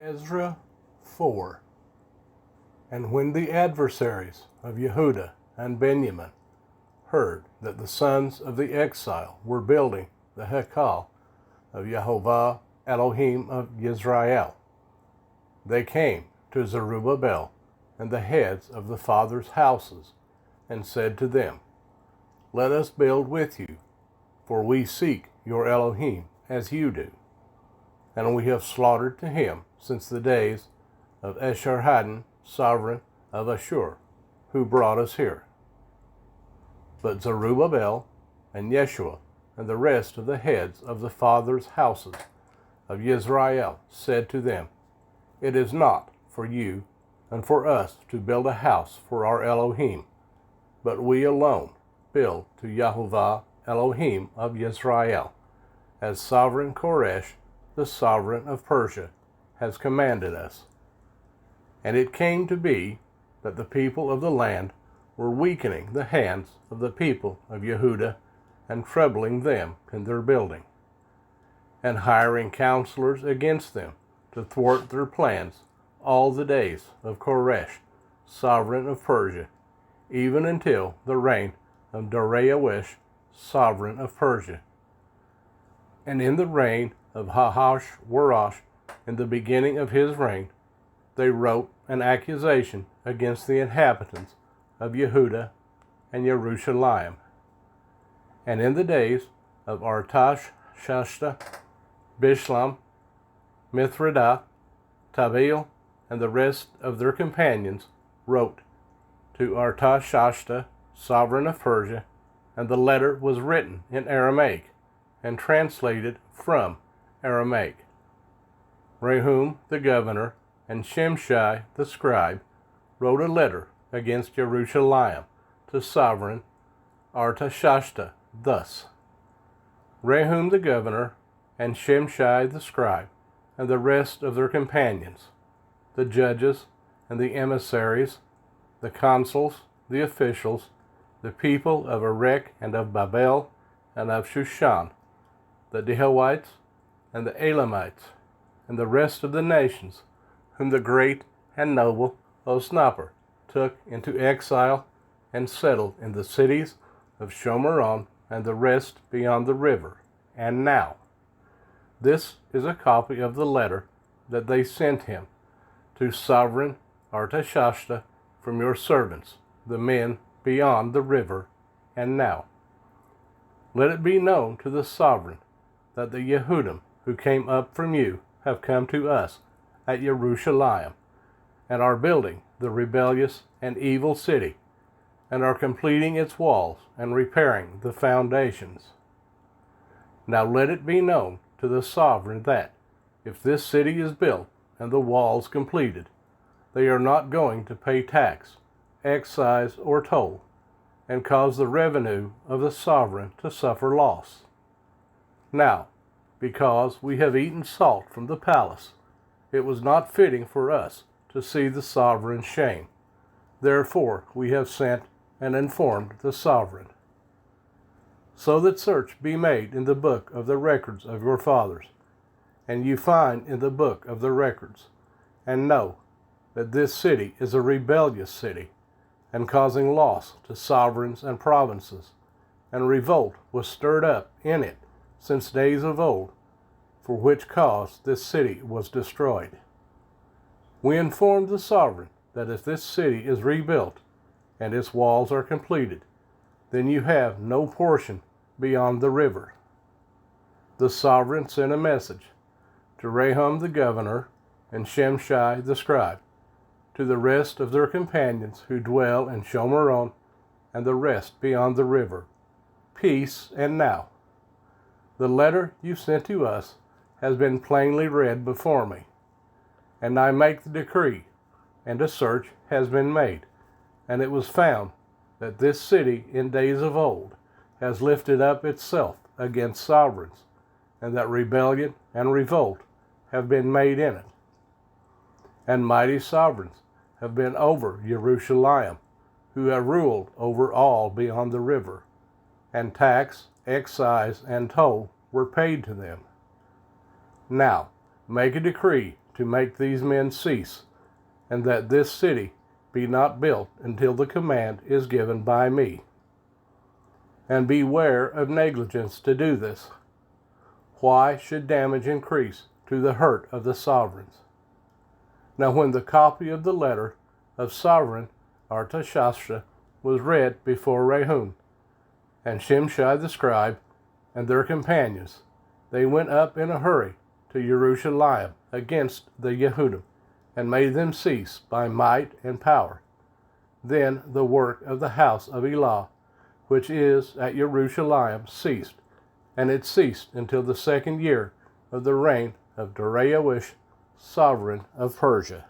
Ezra 4. And when the adversaries of Yehuda and Benjamin heard that the sons of the exile were building the Hekal of Yehovah Elohim of Israel, they came to Zerubbabel and the heads of the fathers' houses, and said to them, Let us build with you, for we seek your Elohim as you do. And we have slaughtered to him since the days of Esarhaddon, sovereign of Ashur, who brought us here. But Zerubbabel and Yeshua and the rest of the heads of the fathers' houses of Israel said to them, It is not for you and for us to build a house for our Elohim, but we alone build to Yehovah Elohim of Israel, as sovereign Koresh, the sovereign of Persia, has commanded us. And it came to be that the people of the land were weakening the hands of the people of Yehuda and troubling them in their building, and hiring counselors against them to thwart their plans all the days of Koresh, sovereign of Persia, even until the reign of Darius, sovereign of Persia. And in the reign of Ahasuerus, in the beginning of his reign, they wrote an accusation against the inhabitants of Yehuda and Jerusalem. And in the days of Artashshasta, Bishlam, Mithridath, Tabeel, and the rest of their companions wrote to Artashshasta, sovereign of Persia, and the letter was written in Aramaic and translated from Aramaic. Rehum the governor and Shimshai the scribe wrote a letter against Jerusalem to sovereign Artashshasta thus: Rehum the governor and Shimshai the scribe and the rest of their companions, the judges and the emissaries, the consuls, the officials, the people of Erech and of Babel and of Shushan, the Dehawites and the Elamites, and the rest of the nations, whom the great and noble Osnappar took into exile and settled in the cities of Shomeron and the rest beyond the river. And now, this is a copy of the letter that they sent him to sovereign Artashshasta from your servants, the men beyond the river. And now, let it be known to the sovereign that the Yehudim who came up from you have come to us at Jerusalem, and are building the rebellious and evil city, and are completing its walls and repairing the foundations. Now let it be known to the sovereign that, if this city is built and the walls completed, they are not going to pay tax, excise, or toll, and cause the revenue of the sovereign to suffer loss. Now, because we have eaten salt from the palace, it was not fitting for us to see the sovereign's shame. Therefore we have sent and informed the sovereign, so that search be made in the book of the records of your fathers, and you find in the book of the records, and know that this city is a rebellious city, and causing loss to sovereigns and provinces, and revolt was stirred up in it since days of old, for which cause this city was destroyed. We informed the sovereign that if this city is rebuilt and its walls are completed, then you have no portion beyond the river. The sovereign sent a message to Rehum the governor and Shimshai the scribe, to the rest of their companions who dwell in Shomeron and the rest beyond the river, Peace, and now. The letter you sent to us has been plainly read before me, and I make the decree, and a search has been made, and it was found that this city in days of old has lifted up itself against sovereigns, and that rebellion and revolt have been made in it. And mighty sovereigns have been over Jerusalem, who have ruled over all beyond the river, and tax, excise, and toll were paid to them. Now, make a decree to to make these men cease, and that this city be not built until the command is given by me. And beware of negligence to do this. Why should damage increase to the hurt of the sovereigns? Now when the copy of the letter of sovereign Artashasta was read before Rehum, and Shimshai the scribe, and their companions, they went up in a hurry to Jerusalem against the Yehudim, and made them cease by might and power. Then the work of the house of Elah, which is at Jerusalem, ceased, and it ceased until the 2nd year of the reign of Darius, sovereign of Persia.